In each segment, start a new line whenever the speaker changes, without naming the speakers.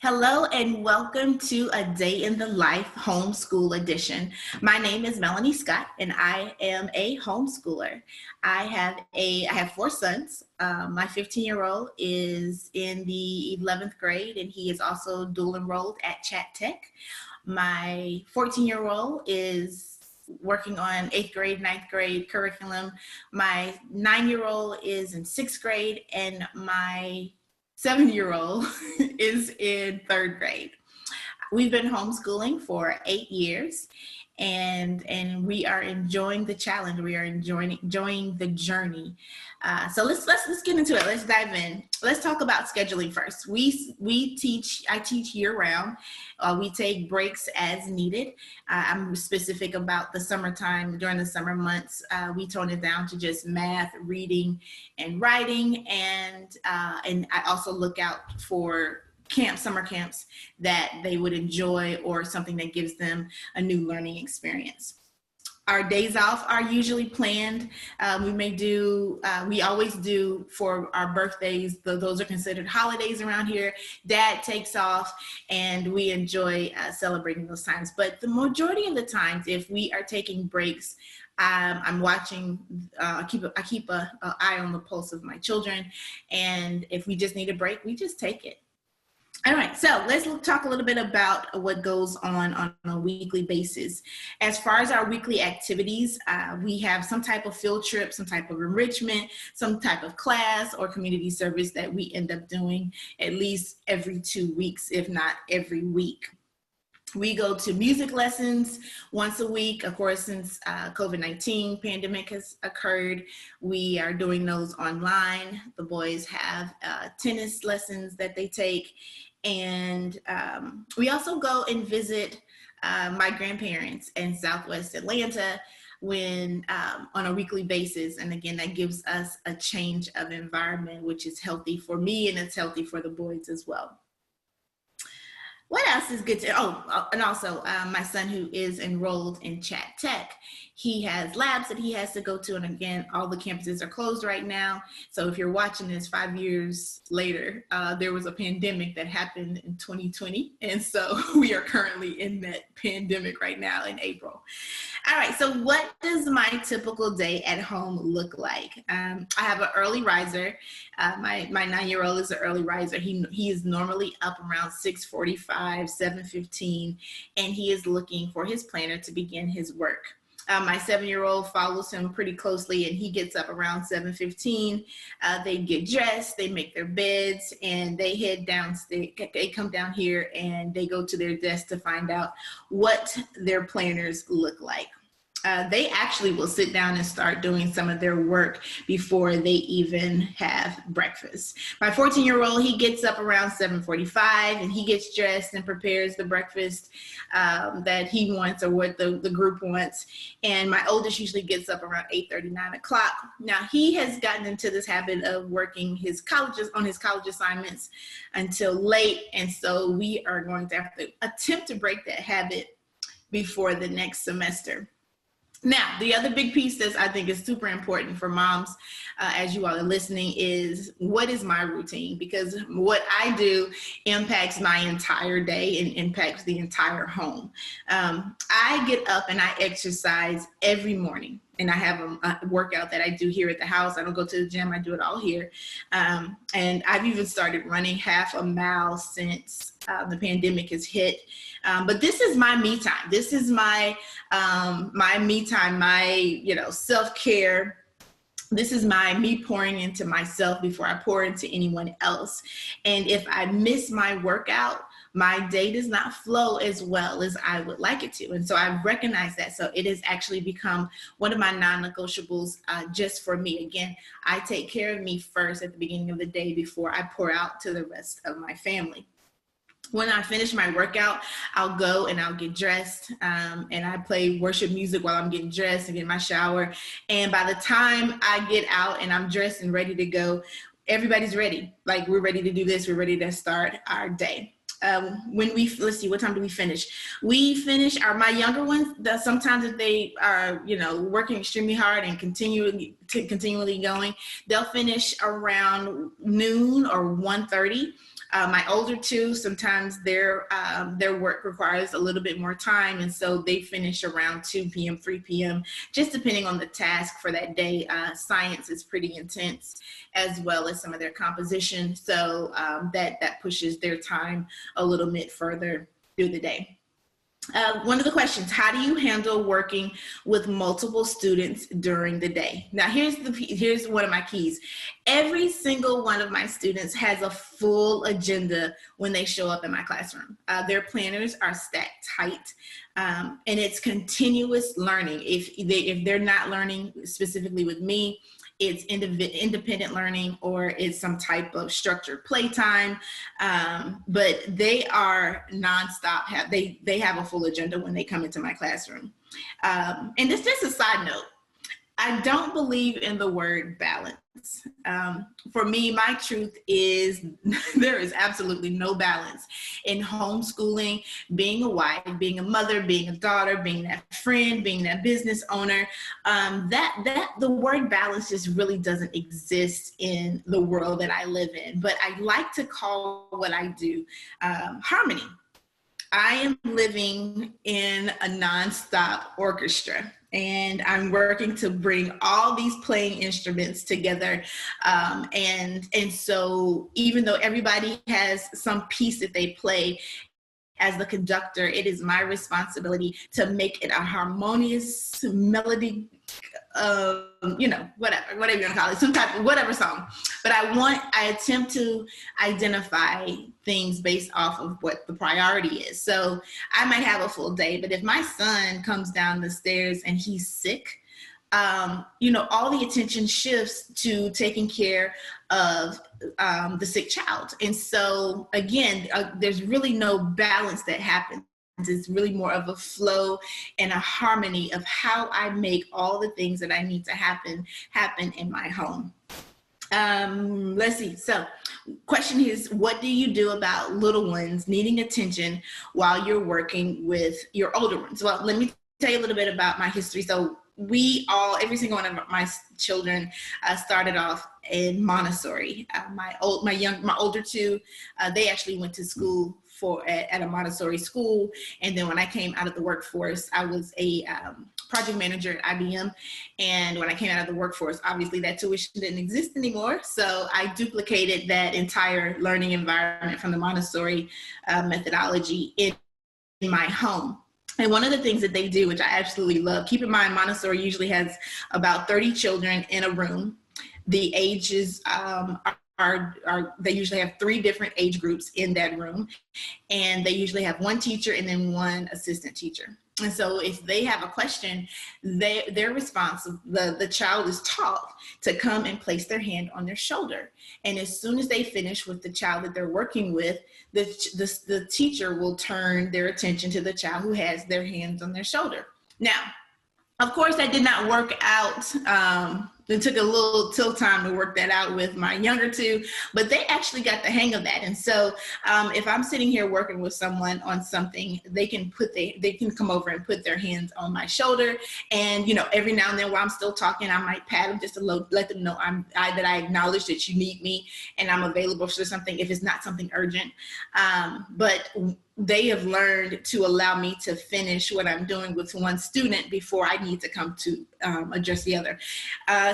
Hello and welcome to a Day in the Life Homeschool Edition. My name is Melanie Scott and I am a homeschooler. I have four sons. My 15-year-old is in the 11th grade and he is also dual enrolled at Chat Tech. My 14-year-old is working on 8th grade, 9th grade curriculum. My 9-year-old is in 6th grade and my 7-year-old is in 3rd grade. We've been homeschooling for 8 years and we are enjoying the challenge. We are enjoying the journey. So let's get into it. Let's dive in. Let's talk about scheduling first. I teach year round. We take breaks as needed. I'm specific about the summertime. During the summer months, we tone it down to just math, reading, and writing. And I also look out for summer camps that they would enjoy or something that gives them a new learning experience. Our days off are usually planned. We always do for our birthdays. Those are considered holidays around here. Dad takes off and we enjoy celebrating those times. But the majority of the times, if we are taking breaks, I'm watching, I keep an eye on the pulse of my children. And if we just need a break, we just take it. All right, so let's talk a little bit about what goes on a weekly basis. As far as our weekly activities, we have some type of field trip, some type of enrichment, some type of class or community service that we end up doing at least every 2 weeks, if not every week. We go to music lessons once a week. Of course, since COVID-19 pandemic has occurred, we are doing those online. The boys have tennis lessons that they take. And we also go and visit my grandparents in Southwest Atlanta on a weekly basis. And again, that gives us a change of environment, which is healthy for me and it's healthy for the boys as well. What else is good and also my son who is enrolled in Chat Tech, he has labs that he has to go to. And again, all the campuses are closed right now. So if you're watching this 5 years later, there was a pandemic that happened in 2020. And so we are currently in that pandemic right now in April. All right, so what does my typical day at home look like? I have an early riser. My 9-year-old is an early riser. He is normally up around 6:45, 7:15, and he is looking for his planner to begin his work. My 7-year-old follows him pretty closely and he gets up around 7:15. They get dressed, they make their beds, and they head downstairs. They come down here and they go to their desk to find out what their planners look like. They actually will sit down and start doing some of their work before they even have breakfast. My 14-year-old, he gets up around 7:45 and he gets dressed and prepares the breakfast that he wants or what the group wants. And my oldest usually gets up around 8:30, 9 o'clock. Now he has gotten into this habit of working his college assignments until late. And so we are going to have to attempt to break that habit before the next semester. Now, the other big piece that I think is super important for moms, as you all are listening, is what is my routine? Because what I do impacts my entire day and impacts the entire home. I get up and I exercise every morning. And I have a workout that I do here at the house. I don't go to the gym. I do it all here. And I've even started running half a mile since the pandemic has hit. But this is my me time. This is my me time, my self-care. This is me pouring into myself before I pour into anyone else. And if I miss my workout, my day does not flow as well as I would like it to. And so I've recognized that. So it has actually become one of my non-negotiables just for me. Again, I take care of me first at the beginning of the day before I pour out to the rest of my family. When I finish my workout, I'll go and I'll get dressed and I play worship music while I'm getting dressed and get my shower. And by the time I get out and I'm dressed and ready to go, everybody's ready. Like, we're ready to do this. We're ready to start our day. Let's see, what time do we finish? We finish my younger ones, sometimes if they are, working extremely hard and continually going, they'll finish around noon or 1:30. My older two, sometimes their work requires a little bit more time, and so they finish around 2 p.m., 3 p.m., just depending on the task for that day. Science is pretty intense, as well as some of their composition, so that pushes their time a little bit further through the day. One of the questions, how do you handle working with multiple students during the day? Now, here's one of my keys. Every single one of my students has a full agenda when they show up in my classroom. Their planners are stacked tight, and it's continuous learning. If they're not learning specifically with me, it's independent learning, or it's some type of structured playtime, but they are nonstop. They have a full agenda when they come into my classroom. And it's just a side note. I don't believe in the word balance. For me, my truth is there is absolutely no balance in homeschooling, being a wife, being a mother, being a daughter, being that friend, being that business owner. That the word balance just really doesn't exist in the world that I live in. But I like to call what I do harmony. I am living in a nonstop orchestra, and I'm working to bring all these playing instruments together. And so even though everybody has some piece that they play, as the conductor, it is my responsibility to make it a harmonious melody, whatever you want to call it, some type of whatever song. But I attempt to identify things based off of what the priority is. So I might have a full day, but if my son comes down the stairs and he's sick, all the attention shifts to taking care of the sick child. And so again, there's really no balance that happens. It's really more of a flow and a harmony of how I make all the things that I need to happen in my home. Let's see. So question is, what do you do about little ones needing attention while you're working with your older ones? Well, let me tell you a little bit about my history. So every single one of my children started off in Montessori. My older two, they actually went to school at a Montessori school. And then when I came out of the workforce, I was a project manager at IBM. And when I came out of the workforce, obviously that tuition didn't exist anymore. So I duplicated that entire learning environment from the Montessori methodology in my home. And one of the things that they do, which I absolutely love, keep in mind, Montessori usually has about 30 children in a room. The ages they usually have 3 different age groups in that room. And they usually have 1 teacher and then 1 assistant teacher. And so if they have a question, their response, the child is taught to come and place their hand on their shoulder. And as soon as they finish with the child that they're working with, the teacher will turn their attention to the child who has their hands on their shoulder. Now, of course, that did not work out. It took a little time to work that out with my younger two, but they actually got the hang of that. And so if I'm sitting here working with someone on something, they can come over and put their hands on my shoulder. And, every now and then while I'm still talking, I might pat them just to let them know that I acknowledge that you need me and I'm available for something if it's not something urgent. But they have learned to allow me to finish what I'm doing with one student before I need to come to address the other.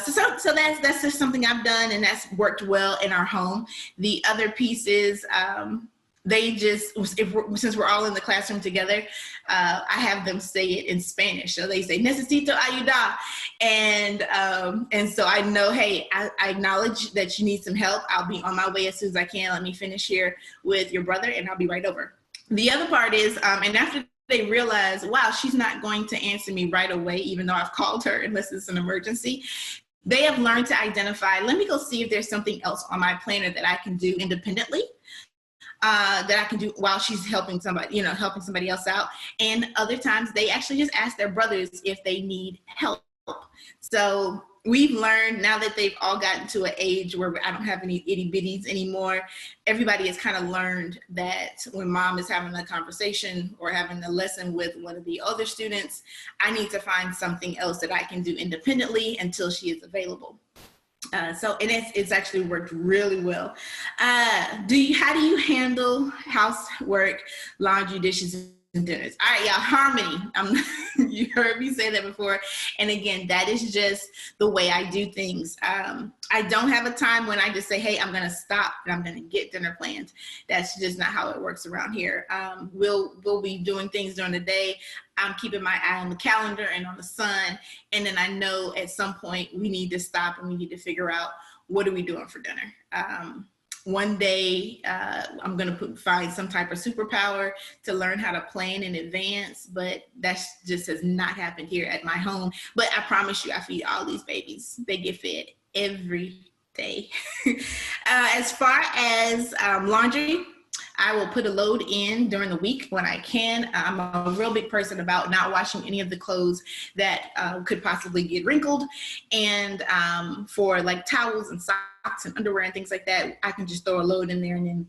So that's just something I've done, and that's worked well in our home. The other piece is since we're all in the classroom together, I have them say it in Spanish. So they say, necesito ayuda. And so I know, hey, I acknowledge that you need some help. I'll be on my way as soon as I can. Let me finish here with your brother and I'll be right over. The other part is, and after they realize, wow, she's not going to answer me right away, even though I've called her unless it's an emergency, they have learned to identify, let me go see if there's something else on my planner that I can do independently, that I can do while she's helping somebody else out. And other times they actually just ask their brothers if they need help. So we've learned now that they've all gotten to an age where I don't have any itty bitties anymore. Everybody has kind of learned that when mom is having a conversation or having a lesson with one of the other students, I need to find something else that I can do independently until she is available. And it's actually worked really well. How do you handle housework, laundry, dishes, and dinners? All right, y'all, harmony. You heard me say that before. And again, that is just the way I do things. I don't have a time when I just say, hey, I'm going to stop and I'm going to get dinner planned. That's just not how it works around here. We'll be doing things during the day. I'm keeping my eye on the calendar and on the sun. And then I know at some point we need to stop and we need to figure out what are we doing for dinner. One day I'm going to find some type of superpower to learn how to plan in advance, but that just has not happened here at my home. But I promise you, I feed all these babies. They get fed every day. As far as laundry, I will put a load in during the week when I can. I'm a real big person about not washing any of the clothes that could possibly get wrinkled. And for like towels and socks and underwear and things like that, I can just throw a load in there and then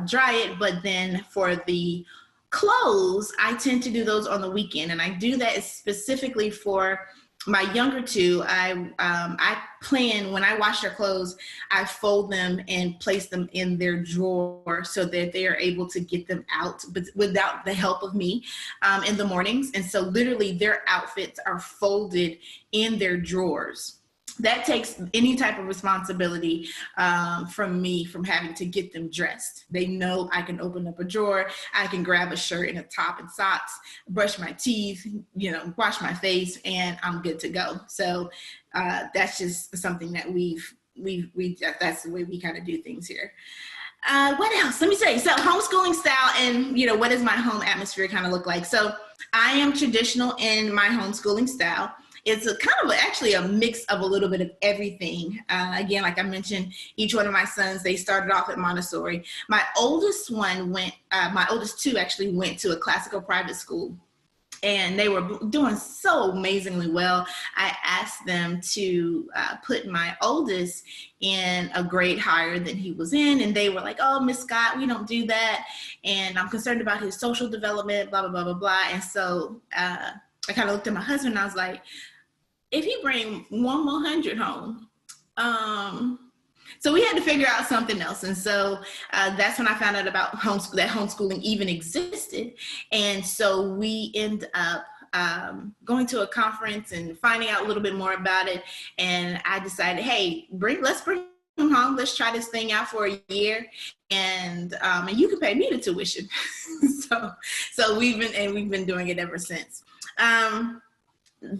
dry it. But then for the clothes, I tend to do those on the weekend. And I do that specifically for my younger two. I plan when I wash their clothes, I fold them and place them in their drawer so that they are able to get them out, but without the help of me in the mornings. And so literally their outfits are folded in their drawers. That takes any type of responsibility from me from having to get them dressed. They know I can open up a drawer, I can grab a shirt and a top and socks, brush my teeth, wash my face, and I'm good to go. So that's just something that that's the way we kind of do things here. What else? Let me say, so homeschooling style and, what does my home atmosphere kind of look like? So I am traditional in my homeschooling style. It's actually a mix of a little bit of everything. Again, like I mentioned, each one of my sons, they started off at Montessori. My oldest two actually went to a classical private school, and they were doing so amazingly well. I asked them to put my oldest in a grade higher than he was in, and they were like, oh, Miss Scott, we don't do that, and I'm concerned about his social development, blah, blah, blah, blah, blah. And so I kind of looked at my husband, and I was like, if he bring 100 home, so we had to figure out something else. And so that's when I found out about that homeschooling even existed. And so we end up going to a conference and finding out a little bit more about it. And I decided, hey, let's bring him home. Let's try this thing out for a year. And you can pay me the tuition. so we've been doing it ever since.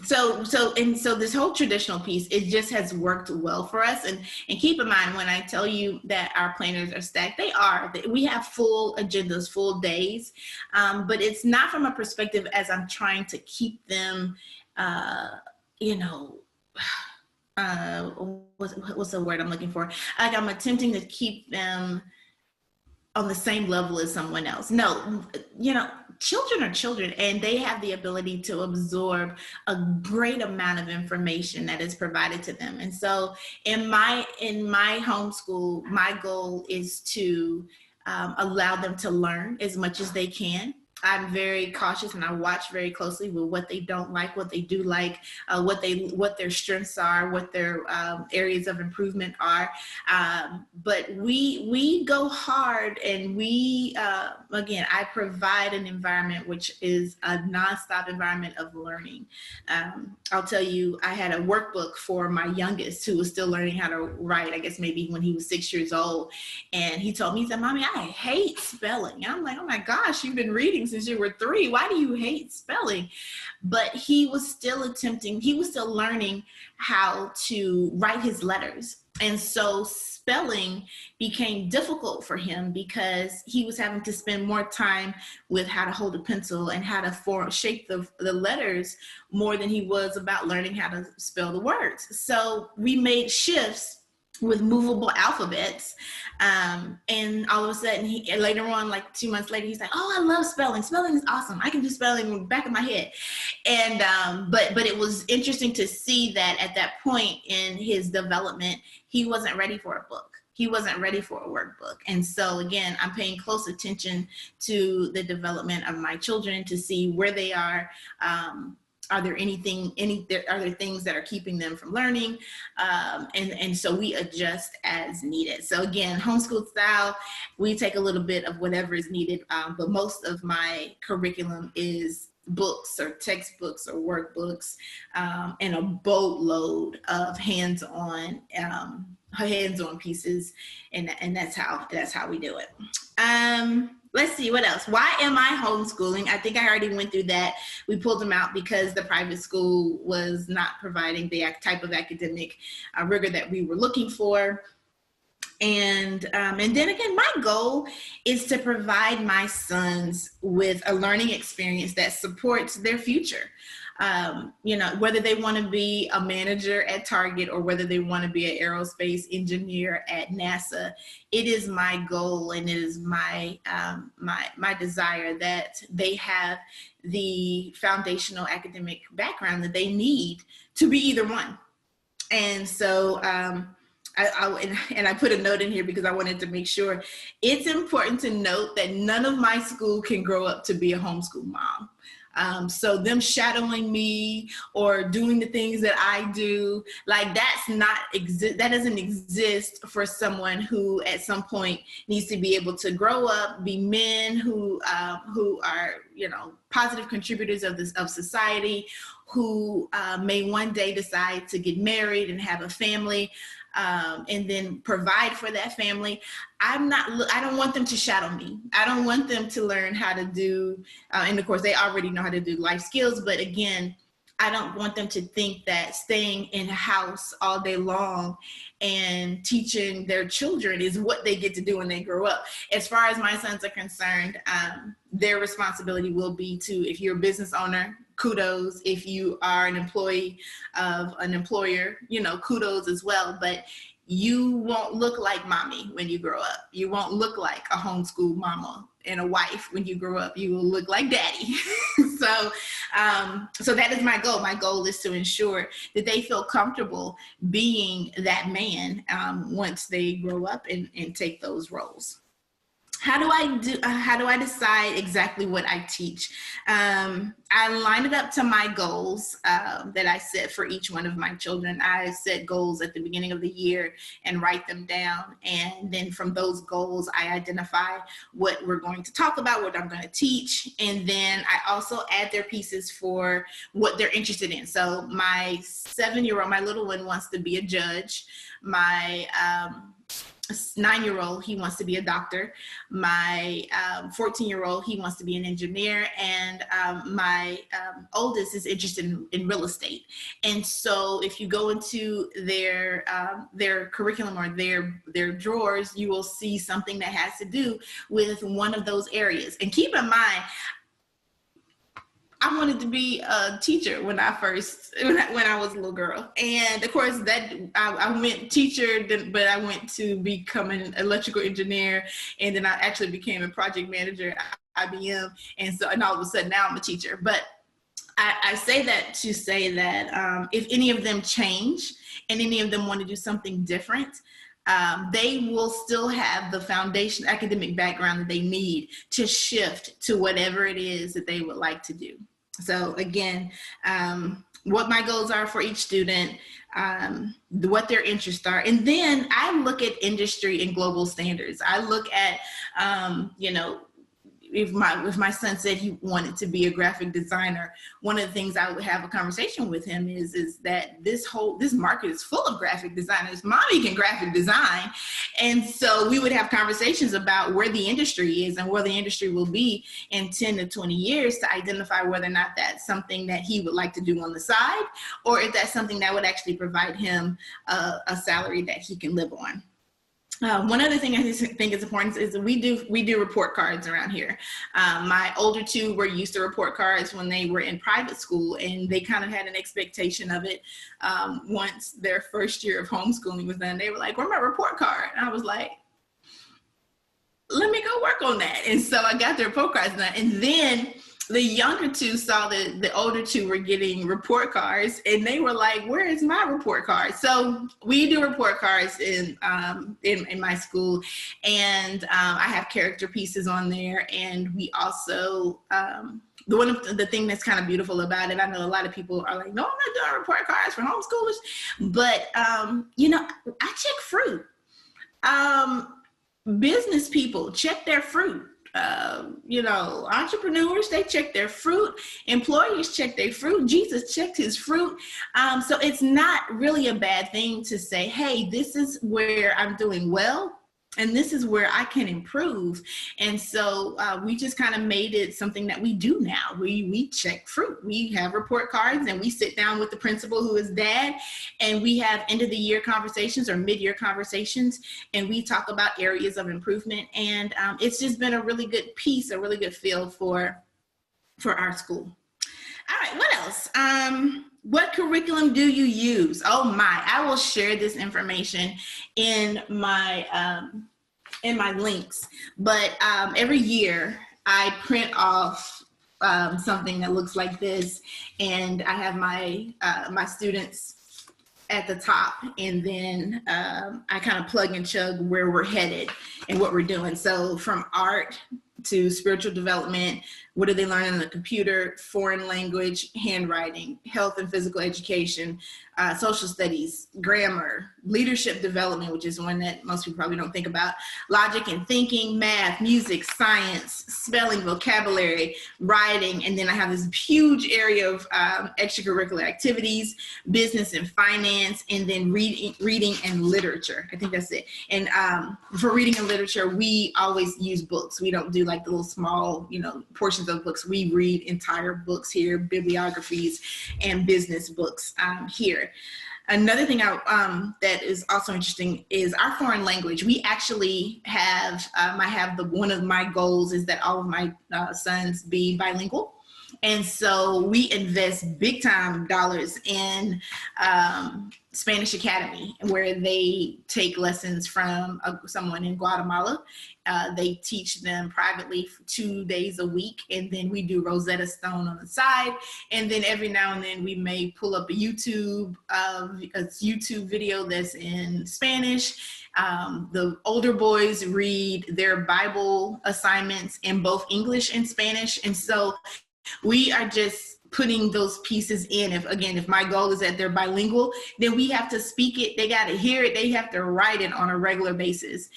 So this whole traditional piece, it just has worked well for us. And keep in mind, when I tell you that our planners are stacked, we have full agendas, full days, but it's not from a perspective as I'm trying to keep them, what's the word I'm looking for? Like I'm attempting to keep them on the same level as someone else. No, children are children, and they have the ability to absorb a great amount of information that is provided to them. And so in my homeschool, my goal is to allow them to learn as much as they can. I'm very cautious and I watch very closely with what they don't like, what they do like, what their strengths are, what their areas of improvement are. But we go hard, and again, I provide an environment which is a nonstop environment of learning. I'll tell you, I had a workbook for my youngest who was still learning how to write, I guess maybe when he was 6 years old. And he told me, he said, Mommy, I hate spelling. And I'm like, oh my gosh, you've been reading since you were 3. Why do you hate spelling? But he was still learning how to write his letters. And so spelling became difficult for him because he was having to spend more time with how to hold a pencil and how to shape the letters more than he was about learning how to spell the words. So we made shifts with movable alphabets. And all of a sudden, later on, like 2 months later, he's like, oh, I love spelling. Spelling is awesome. I can do spelling in the back of my head. And, but it was interesting to see that at that point in his development, he wasn't ready for a book. He wasn't ready for a workbook. And so again, I'm paying close attention to the development of my children to see where they are, Are there are there things that are keeping them from learning? And so we adjust as needed. So again, homeschool style, we take a little bit of whatever is needed, but most of my curriculum is books or textbooks or workbooks, and a boatload of hands-on pieces, and that's how we do it. Let's see, what else? Why am I homeschooling? I think I already went through that. We pulled them out because the private school was not providing the type of academic rigor that we were looking for. And then again, my goal is to provide my sons with a learning experience that supports their future. Whether they want to be a manager at Target or whether they want to be an aerospace engineer at NASA, it is my goal and it is my desire that they have the foundational academic background that they need to be either one. And so I put a note in here because I wanted to make sure it's important to note that none of my school can grow up to be a homeschool mom. So them shadowing me or doing the things that I do, like that doesn't exist for someone who at some point needs to be able to grow up, be men who are, positive contributors of society, who may one day decide to get married and have a family, and then provide for that family. I don't want them to shadow me. I don't want them to learn how to do, and of course they already know how to do life skills, but again, I don't want them to think that staying in a house all day long and teaching their children is what they get to do when they grow up. As far as my sons are concerned, their responsibility will be to, if you're a business owner, kudos. If you are an employee of an employer, kudos as well. But you won't look like mommy when you grow up. You won't look like a homeschool mama and a wife when you grow up. You will look like daddy. So that is my goal. My goal is to ensure that they feel comfortable being that man once they grow up and take those roles. How do I decide exactly what I teach? I line it up to my goals that I set for each one of my children. I set goals at the beginning of the year and write them down. And then from those goals, I identify what we're going to talk about, what I'm going to teach. And then I also add their pieces for what they're interested in. So my 7-year-old, my little one, wants to be a judge. My 9-year-old, he wants to be a doctor. My 14-year-old, he wants to be an engineer. And my oldest is interested in real estate. And so if you go into their curriculum or their drawers, you will see something that has to do with one of those areas. And keep in mind, I wanted to be a teacher when I was a little girl. And of course that I went teacher, but I went to become an electrical engineer. And then I actually became a project manager at IBM. And all of a sudden now I'm a teacher. But I say that to say that if any of them change and any of them want to do something different, they will still have the foundation academic background that they need to shift to whatever it is that they would like to do. So again, what my goals are for each student, what their interests are. And then I look at industry and global standards. I look at, if my son said he wanted to be a graphic designer, one of the things I would have a conversation with him is that this market is full of graphic designers. Mommy can graphic design. And so we would have conversations about where the industry is and where the industry will be in 10 to 20 years to identify whether or not that's something that he would like to do on the side, or if that's something that would actually provide him a salary that he can live on. One other thing I think is important is that we do report cards around here. My older two were used to report cards when they were in private school, and they kind of had an expectation of it. Once their first year of homeschooling was done, they were like, "Where's my report card?" And I was like, "Let me go work on that." And so I got their report cards done. And then the younger two saw that the older two were getting report cards, and they were like, "Where is my report card?" So we do report cards in my school, and I have character pieces on there, and we also the thing that's kind of beautiful about it, I know a lot of people are like, "No, I'm not doing report cards for homeschoolers," but you know, I check fruit. Business people check their fruit. You know, entrepreneurs, they check their fruit. Employers check their fruit. Jesus checked his fruit. So it's not really a bad thing to say, hey, this is where I'm doing well, and this is where I can improve. And so we just kind of made it something that we do now. We check fruit. We have report cards, and we sit down with the principal, who is dad, and we have end of the year conversations or mid-year conversations, and we talk about areas of improvement. And it's just been a really good piece, a really good feel for our school. All right, what else? What curriculum do you use? Oh my, I will share this information in my links. But every year I print off something that looks like this, and I have my students at the top, and then I kind of plug and chug where we're headed and what we're doing. So from art to spiritual development, what do they learn on the computer, foreign language, handwriting, health and physical education, social studies, grammar, leadership development, which is one that most people probably don't think about, logic and thinking, math, music, science, spelling, vocabulary, writing, and then I have this huge area of extracurricular activities, business and finance, and then reading and literature. I think that's it. And for reading and literature, we always use books. We don't do like the little small, you know, portions of books. We read entire books here, bibliographies and business books here. Another thing that is also interesting is our foreign language. We actually have, one of my goals is that all of my sons be bilingual. And so we invest big time dollars in Spanish Academy, where they take lessons from someone in Guatemala. They teach them privately for 2 days a week, and then we do Rosetta Stone on the side. And then every now and then we may pull up a YouTube video that's in Spanish. The older boys read their Bible assignments in both English and Spanish. And so we are just putting those pieces in. If my goal is that they're bilingual, then we have to speak it. They got to hear it. They have to write it on a regular basis.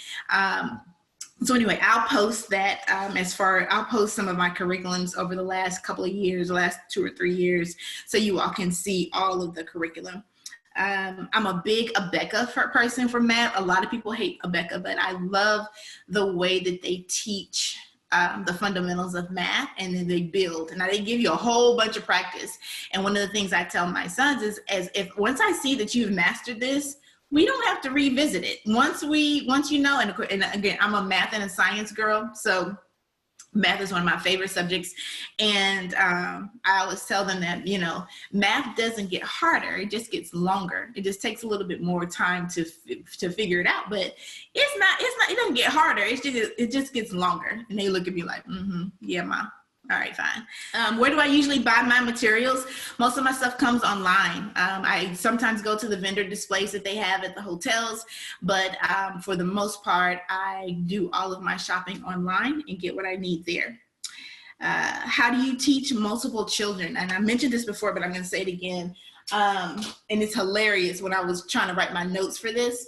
So anyway, I'll post that I'll post some of my curriculums over the last couple of years, the last 2 or 3 years, so you all can see all of the curriculum. I'm a big Abeka person for math. A lot of people hate Abeka, but I love the way that they teach the fundamentals of math, and then they build. And now they give you a whole bunch of practice. And one of the things I tell my sons is, once I see that you've mastered this, we don't have to revisit it. Once you know, and again, I'm a math and a science girl, so math is one of my favorite subjects. And I always tell them that, you know, math doesn't get harder, it just gets longer. It just takes a little bit more time to figure it out, but it doesn't get harder. It just gets longer. And they look at me like, yeah, Mom. All right, fine. Where do I usually buy my materials? Most of my stuff comes online. I sometimes go to the vendor displays that they have at the hotels, but for the most part, I do all of my shopping online and get what I need there. How do you teach multiple children? And I mentioned this before, but I'm going to say it again. And it's hilarious. When I was trying to write my notes for this,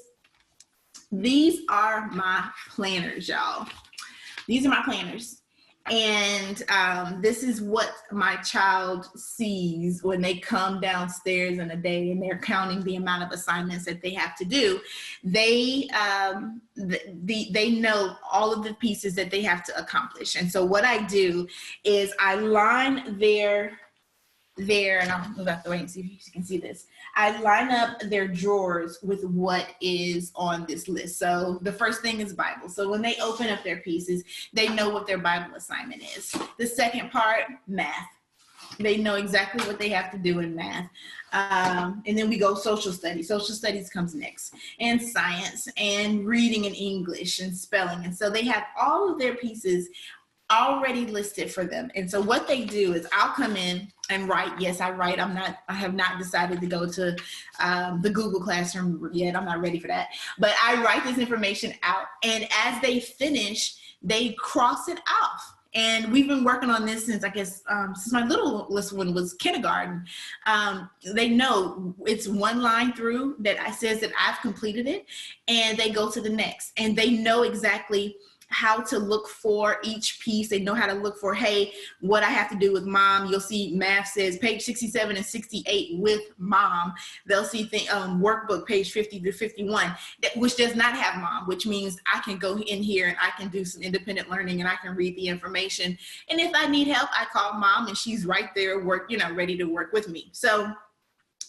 these are my planners, y'all. These are my planners. And this is what my child sees when they come downstairs in a day and they're counting the amount of assignments that they have to do. They know all of the pieces that they have to accomplish. And so what I do is I line and I'll move out the way and see if you can see this. I line up their drawers with what is on this list. So the first thing is Bible. So when they open up their pieces, they know what their Bible assignment is. The second part, math. They know exactly what they have to do in math. And then we go social studies. Social studies comes next. And science and reading and English and spelling. And so they have all of their pieces already listed for them. And so what they do is I'll come in and write. Yes, I write. I have not decided to go to the Google Classroom yet. I'm not ready for that. But I write this information out. And as they finish, they cross it off. And we've been working on this since, I guess, since my littlest one was kindergarten. They know it's one line through that says that I've completed it, and they go to the next. And they know exactly how to look for each piece. They know how to look for, hey, what I have to do with mom. You'll see math says page 67 and 68 with mom. They'll see workbook page 50 to 51, which does not have mom, which means I can go in here and I can do some independent learning and I can read the information. And if I need help, I call mom and she's right there, ready to work with me. So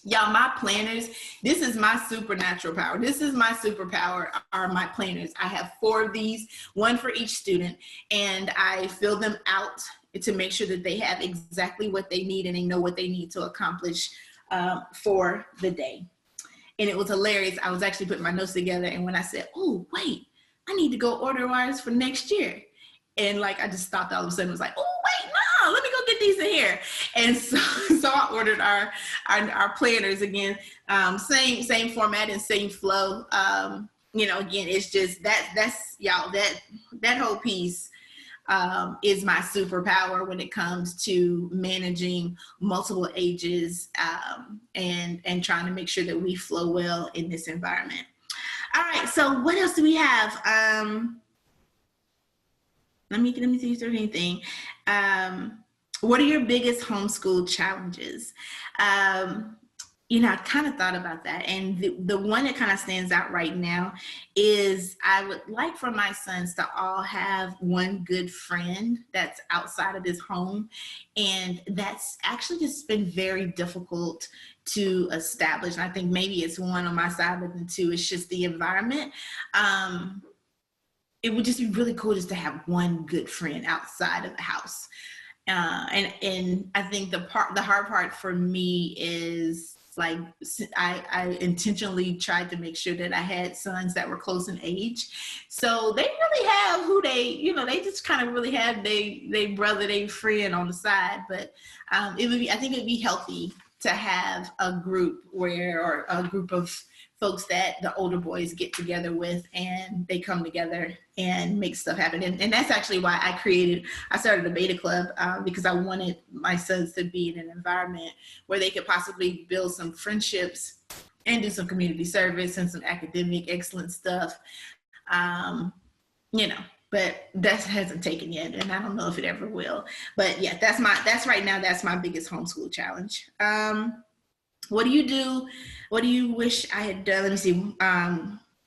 y'all, my planners, this is my supernatural power. This is my superpower, are my planners. I have 4 of these, one for each student, and I fill them out to make sure that they have exactly what they need and they know what they need to accomplish for the day. And it was hilarious. I was actually putting my notes together, and when I said, oh, wait, I need to go order wires for next year. And I just stopped all of a sudden and was like, oh, wait, no, let me go get these in here. And so I ordered our planners again, same format and same flow. Again, it's just that's y'all, that whole piece is my superpower when it comes to managing multiple ages and trying to make sure that we flow well in this environment. All right, so what else do we have? Let me see if there's anything. What are your biggest homeschool challenges? I kind of thought about that. And the one that kind of stands out right now is I would like for my sons to all have one good friend that's outside of this home. And that's actually just been very difficult to establish. And I think maybe it's one on my side, but then 2, it's just the environment. It would just be really cool just to have one good friend outside of the house. And I think the hard part for me is I intentionally tried to make sure that I had sons that were close in age. So they really have who they just kind of really have they brother, they friend on the side. But I think it'd be healthy to have a group or a group of folks that the older boys get together with, and they come together and make stuff happen. And that's actually why I started a beta club, because I wanted my sons to be in an environment where they could possibly build some friendships and do some community service and some academic excellent stuff. But that hasn't taken yet, and I don't know if it ever will. But yeah, that's right now my biggest homeschool challenge. What do you do? What do you wish I had done? Let me see.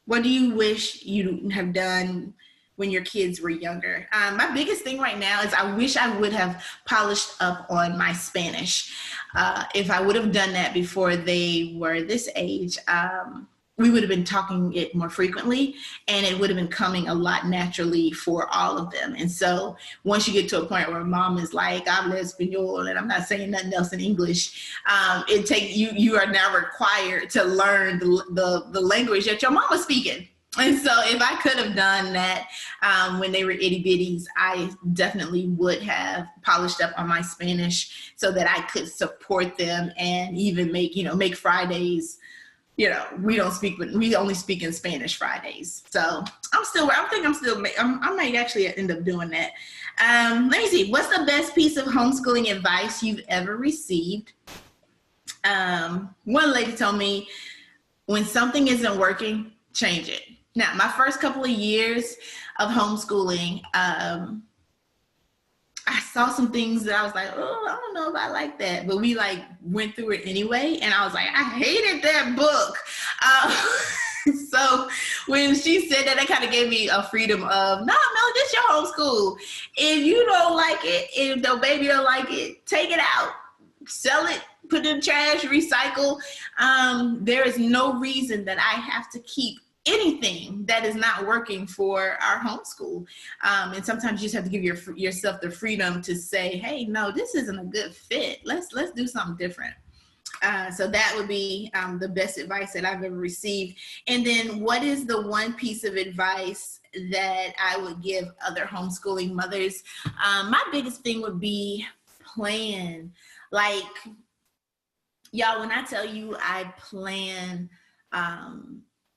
What do you wish you have done when your kids were younger? My biggest thing right now is I wish I would have polished up on my Spanish. If I would have done that before they were this age, we would have been talking it more frequently, and it would have been coming a lot naturally for all of them. And so once you get to a point where mom is like, hablo español, and I'm not saying nothing else in English, you are now required to learn the language that your mom was speaking. And so if I could have done that when they were itty bitties, I definitely would have polished up on my Spanish so that I could support them and even make Fridays. We only speak in Spanish Fridays. So I might actually end up doing that. Let me see. What's the best piece of homeschooling advice you've ever received? One lady told me, when something isn't working, change it. Now, my first couple of years of homeschooling, I saw some things that I was like, oh, I don't know if I like that. But we went through it anyway. And I was like, I hated that book. So when she said that, it kind of gave me a freedom of, no, this your homeschool. If you don't like it, if the baby don't like it, take it out, sell it, put it in trash, recycle. There is no reason that I have to keep anything that is not working for our homeschool. And sometimes you just have to give yourself the freedom to say, hey, no, this isn't a good fit. Let's do something different. So that would be the best advice that I've ever received. And then what is the one piece of advice that I would give other homeschooling mothers? My biggest thing would be plan. Like, y'all, when I tell you I plan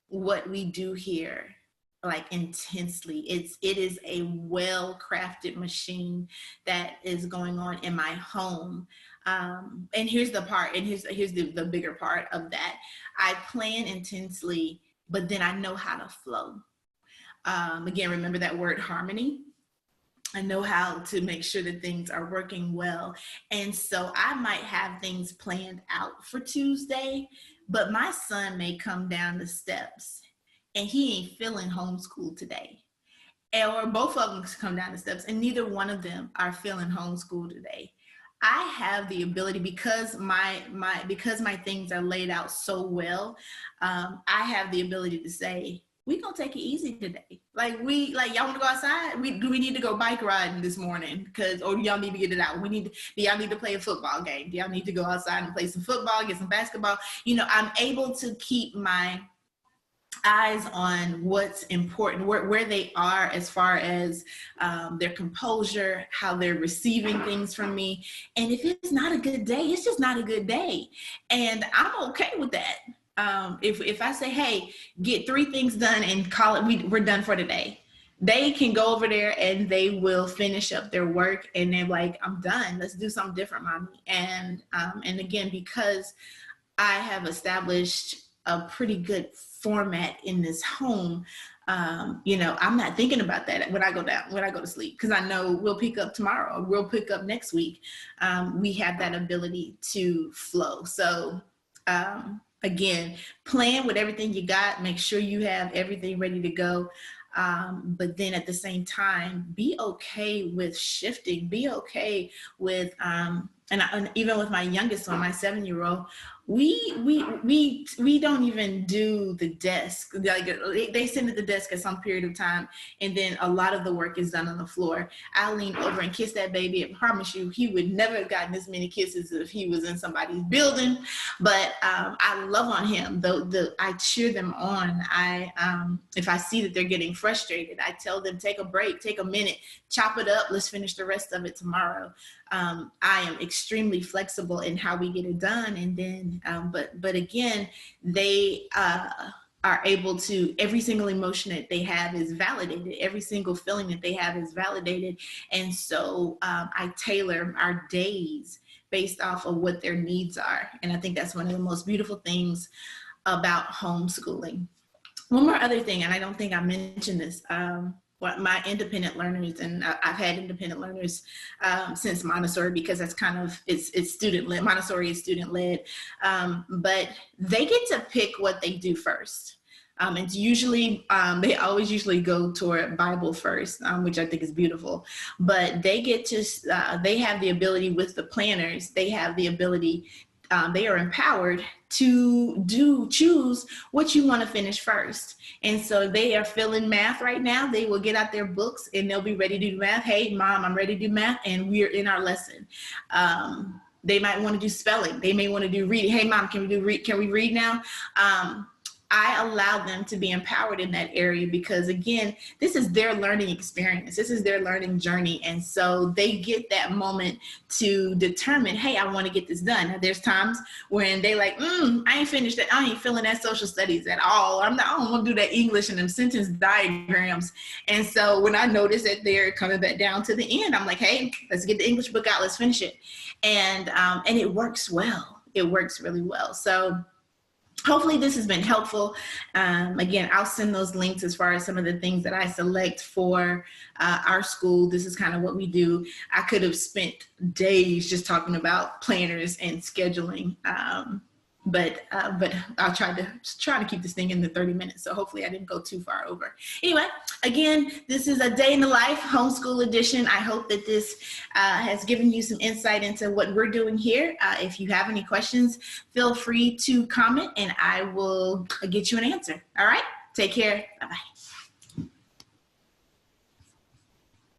what we do here, like intensely, it is a well-crafted machine that is going on in my home. And here's the part, and here's the bigger part of that. I plan intensely, but then I know how to flow. Again, remember that word harmony. I know how to make sure that things are working well. And so I might have things planned out for Tuesday, but my son may come down the steps and he ain't feeling homeschool today. Or both of them come down the steps and neither one of them are feeling homeschool today. I have the ability, because my things are laid out so well, I have the ability to say, we gonna take it easy today. Like y'all wanna go outside? Do we need to go bike riding this morning? Or do y'all need to get it out? Do y'all need to play a football game? Do y'all need to go outside and play some football, get some basketball? I'm able to keep my eyes on what's important, where they are as far as their composure, how they're receiving things from me. And if it's not a good day, it's just not a good day. And I'm okay with that. If I say, hey, get 3 things done and call it, we're done for today. They can go over there and they will finish up their work and they're like, I'm done. Let's do something different, mommy. And again, because I have established a pretty good format in this home, I'm not thinking about that when I go to sleep, because I know we'll pick up tomorrow, we'll pick up next week. We have that ability to flow. So, again, plan with everything you got, make sure you have everything ready to go. But then at the same time, be okay with shifting, be okay with, and even with my youngest one, my 7-year-old, we don't even do the desk. Like, they sit at the desk at some period of time, and then a lot of the work is done on the floor. I lean over and kiss that baby. I promise you, he would never have gotten as many kisses if he was in somebody's building. But I love on him. I cheer them on. If I see that they're getting frustrated, I tell them, take a break, take a minute, chop it up. Let's finish the rest of it tomorrow. I am extremely flexible in how we get it done. And then, but again, they are able to, every single emotion that they have is validated. Every single feeling that they have is validated. And so I tailor our days based off of what their needs are. And I think that's one of the most beautiful things about homeschooling. One more other thing, and I don't think I mentioned this, my independent learners, and I've had independent learners since Montessori, because that's kind of, it's student-led. Montessori is student-led, but they get to pick what they do first. It's usually, they always usually go toward Bible first, which I think is beautiful, but they get to, they have the ability with the planners, they have the ability, they are empowered to choose what you want to finish first. And so they are feeling math right now. They will get out their books and they'll be ready to do math. Hey, mom, I'm ready to do math. And we're in our lesson. They might want to do spelling. They may want to do reading. Hey, mom, can we read now? I allow them to be empowered in that area, because again, this is their learning experience. This is their learning journey. And so they get that moment to determine, hey, I want to get this done. Now, there's times when they like, I ain't finished that. I ain't feeling that social studies at all. I don't want to do that English and them sentence diagrams. And so when I notice that they're coming back down to the end, I'm like, hey, let's get the English book out. Let's finish it. And it works well. It works really well. So hopefully this has been helpful. Again, I'll send those links as far as some of the things that I select for our school. This is kind of what we do. I could have spent days just talking about planners and scheduling, but I'll try to keep this thing in the 30 minutes. So hopefully I didn't go too far over. Anyway, again, this is a day in the life homeschool edition. I hope that this has given you some insight into what we're doing here. If you have any questions, feel free to comment and I will get you an answer. All right, take care. Bye-bye.